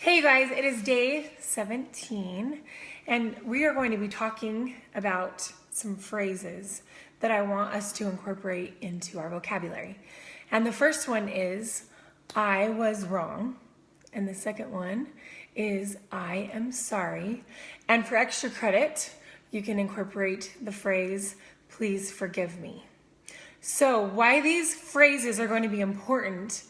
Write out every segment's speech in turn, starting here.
Hey you guys, it is day 17 and we are going to be talking about some phrases that I want us to incorporate into our vocabulary. And the first one is, I was wrong. And the second one is, I am sorry. And for extra credit, you can incorporate the phrase, please forgive me. So why these phrases are going to be important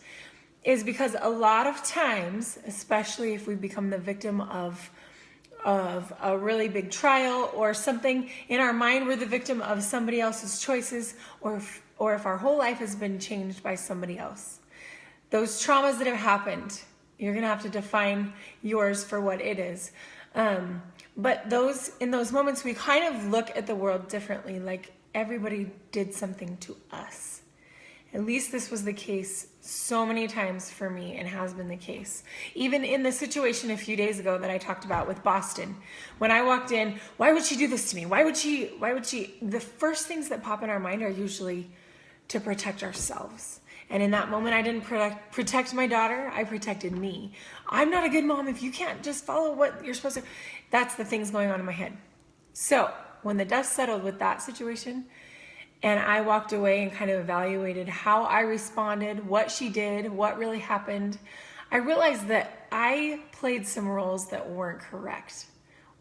is because a lot of times, especially if we become the victim of a really big trial or something in our mind, we're the victim of somebody else's choices, or if our whole life has been changed by somebody else. Those traumas that have happened, you're gonna have to define yours for what it is. But in those moments, we kind of look at the world differently, like everybody did something to us. At least this was the case so many times for me, and has been the case. Even in the situation a few days ago that I talked about with Boston, when I walked in, why would she do this to me? Why would she? The first things that pop in our mind are usually to protect ourselves. And in that moment, I didn't protect my daughter, I protected me. I'm not a good mom if you can't just follow what you're supposed to. That's the things going on in my head. So when the dust settled with that situation, and I walked away and kind of evaluated how I responded, what she did, what really happened, I realized that I played some roles that weren't correct.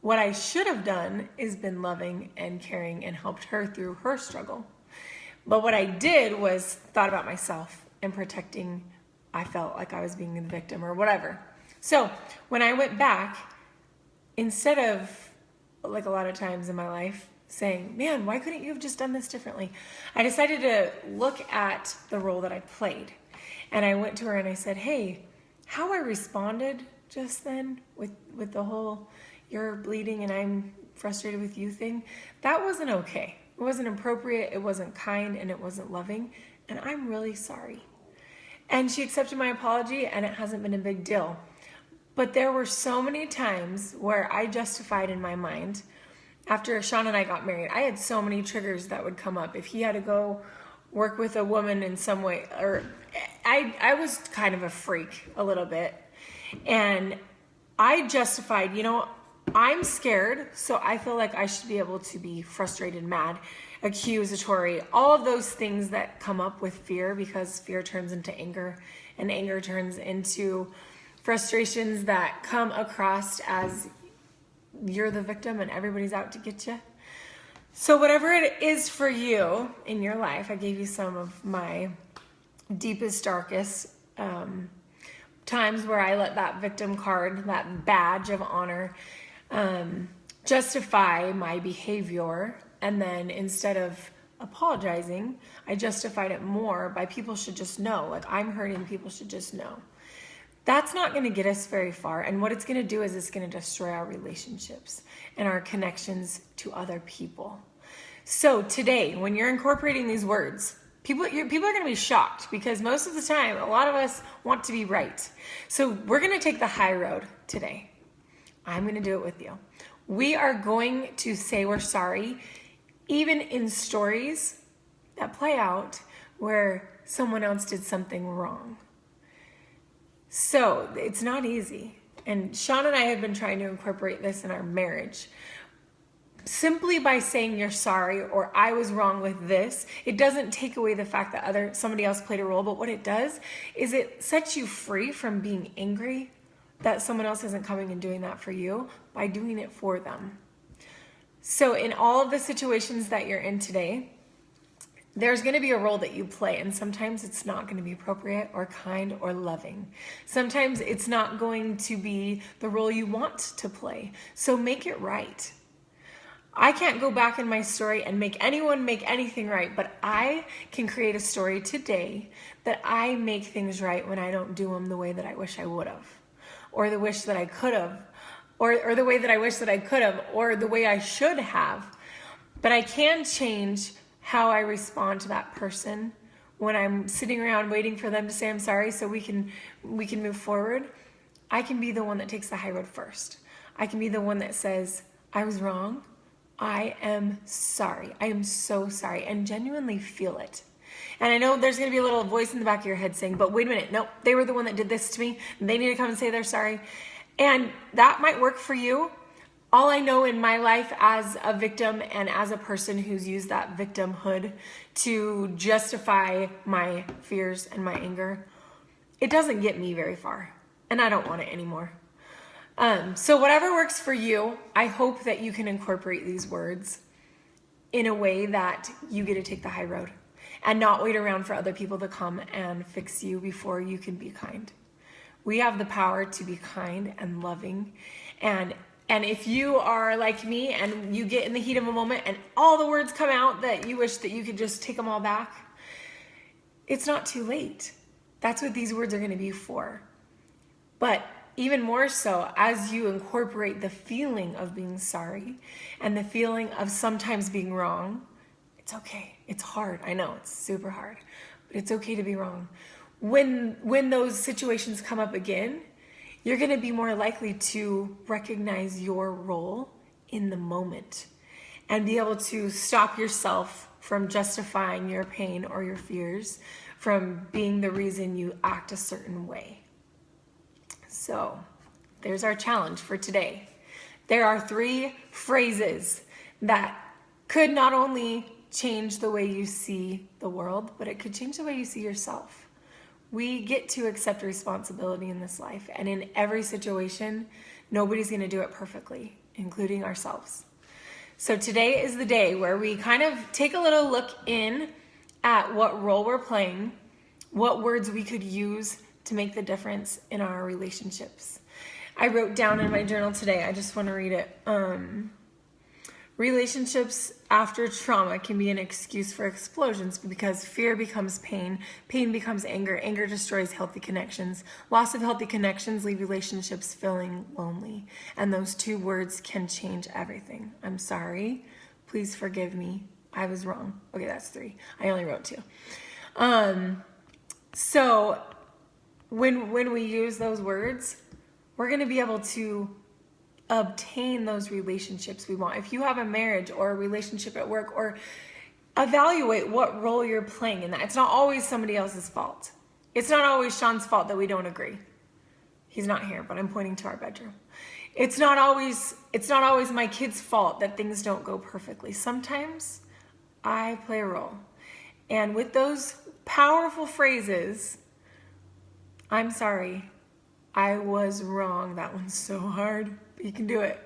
What I should have done is been loving and caring and helped her through her struggle. But what I did was thought about myself and protecting. I felt like I was being the victim or whatever. So when I went back, instead of, like a lot of times in my life, saying, man, why couldn't you have just done this differently? I decided to look at the role that I played. And I went to her and I said, hey, how I responded just then with the whole you're bleeding and I'm frustrated with you thing, that wasn't okay. It wasn't appropriate, it wasn't kind, and it wasn't loving, and I'm really sorry. And she accepted my apology, and it hasn't been a big deal. But there were so many times where I justified in my mind. After Sean and I got married, I had so many triggers that would come up. If he had to go work with a woman in some way, or I was kind of a freak a little bit. And I justified, I'm scared, so I feel like I should be able to be frustrated, mad, accusatory, all of those things that come up with fear, because fear turns into anger, and anger turns into frustrations that come across as you're the victim and everybody's out to get you. So whatever it is for you in your life, I gave you some of my deepest, darkest times where I let that victim card, that badge of honor, justify my behavior. And then instead of apologizing, I justified it more by people should just know, like I'm hurting, people should just know. That's not going to get us very far. And what it's going to do is it's going to destroy our relationships and our connections to other people. So today, when you're incorporating these words, people are going to be shocked, because most of the time, a lot of us want to be right. So we're going to take the high road today. I'm going to do it with you. We are going to say we're sorry, even in stories that play out where someone else did something wrong. So it's not easy. And Sean and I have been trying to incorporate this in our marriage. Simply by saying you're sorry, or I was wrong with this, it doesn't take away the fact that somebody else played a role, but what it does is it sets you free from being angry that someone else isn't coming and doing that for you by doing it for them. So in all of the situations that you're in today, there's going to be a role that you play, and sometimes it's not going to be appropriate or kind or loving. Sometimes it's not going to be the role you want to play. So make it right. I can't go back in my story and make anyone make anything right, but I can create a story today that I make things right when I don't do them the way that I wish I would have, or the wish that I could have, or the way that I wish that I could have, or the way I should have. But I can change how I respond to that person when I'm sitting around waiting for them to say I'm sorry so we can move forward. I can be the one that takes the high road first. I can be the one that says, I was wrong. I am sorry. I am so sorry, and genuinely feel it. And I know there's going to be a little voice in the back of your head saying, but wait a minute, no, they were the one that did this to me. They need to come and say they're sorry. And that might work for you. All I know in my life as a victim and as a person who's used that victimhood to justify my fears and my anger, it doesn't get me very far, and I don't want it anymore. So whatever works for you, I hope that you can incorporate these words in a way that you get to take the high road and not wait around for other people to come and fix you before you can be kind. We have the power to be kind and loving. And if you are like me and you get in the heat of a moment and all the words come out that you wish that you could just take them all back, it's not too late. That's what these words are going to be for. But even more so, as you incorporate the feeling of being sorry and the feeling of sometimes being wrong, it's okay. It's hard. I know it's super hard, but it's okay to be wrong. When those situations come up again, you're going to be more likely to recognize your role in the moment and be able to stop yourself from justifying your pain or your fears from being the reason you act a certain way. So there's our challenge for today. There are 3 phrases that could not only change the way you see the world, but it could change the way you see yourself. We get to accept responsibility in this life, and in every situation, nobody's going to do it perfectly, including ourselves. So today is the day where we kind of take a little look in at what role we're playing, what words we could use to make the difference in our relationships. I wrote down in my journal today, I just want to read it. Relationships after trauma can be an excuse for explosions because fear becomes pain, pain becomes anger, anger destroys healthy connections, loss of healthy connections leave relationships feeling lonely, and those 2 words can change everything. I'm sorry, please forgive me, I was wrong. Okay, that's 3. I only wrote 2. So when we use those words, we're going to be able to obtain those relationships we want. If you have a marriage or a relationship at work, or evaluate what role you're playing in that. It's not always somebody else's fault. It's not always Sean's fault that we don't agree. He's not here, but I'm pointing to our bedroom. It's not always my kid's fault that things don't go perfectly. Sometimes I play a role. And with those powerful phrases, I'm sorry, I was wrong. That one's so hard, but you can do it.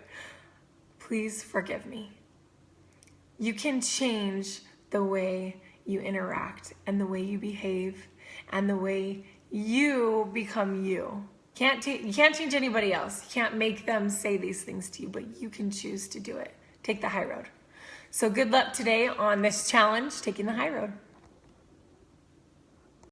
Please forgive me. You can change the way you interact and the way you behave and the way you become you. You can't change anybody else. You can't make them say these things to you, but you can choose to do it. Take the high road. So good luck today on this challenge, taking the high road.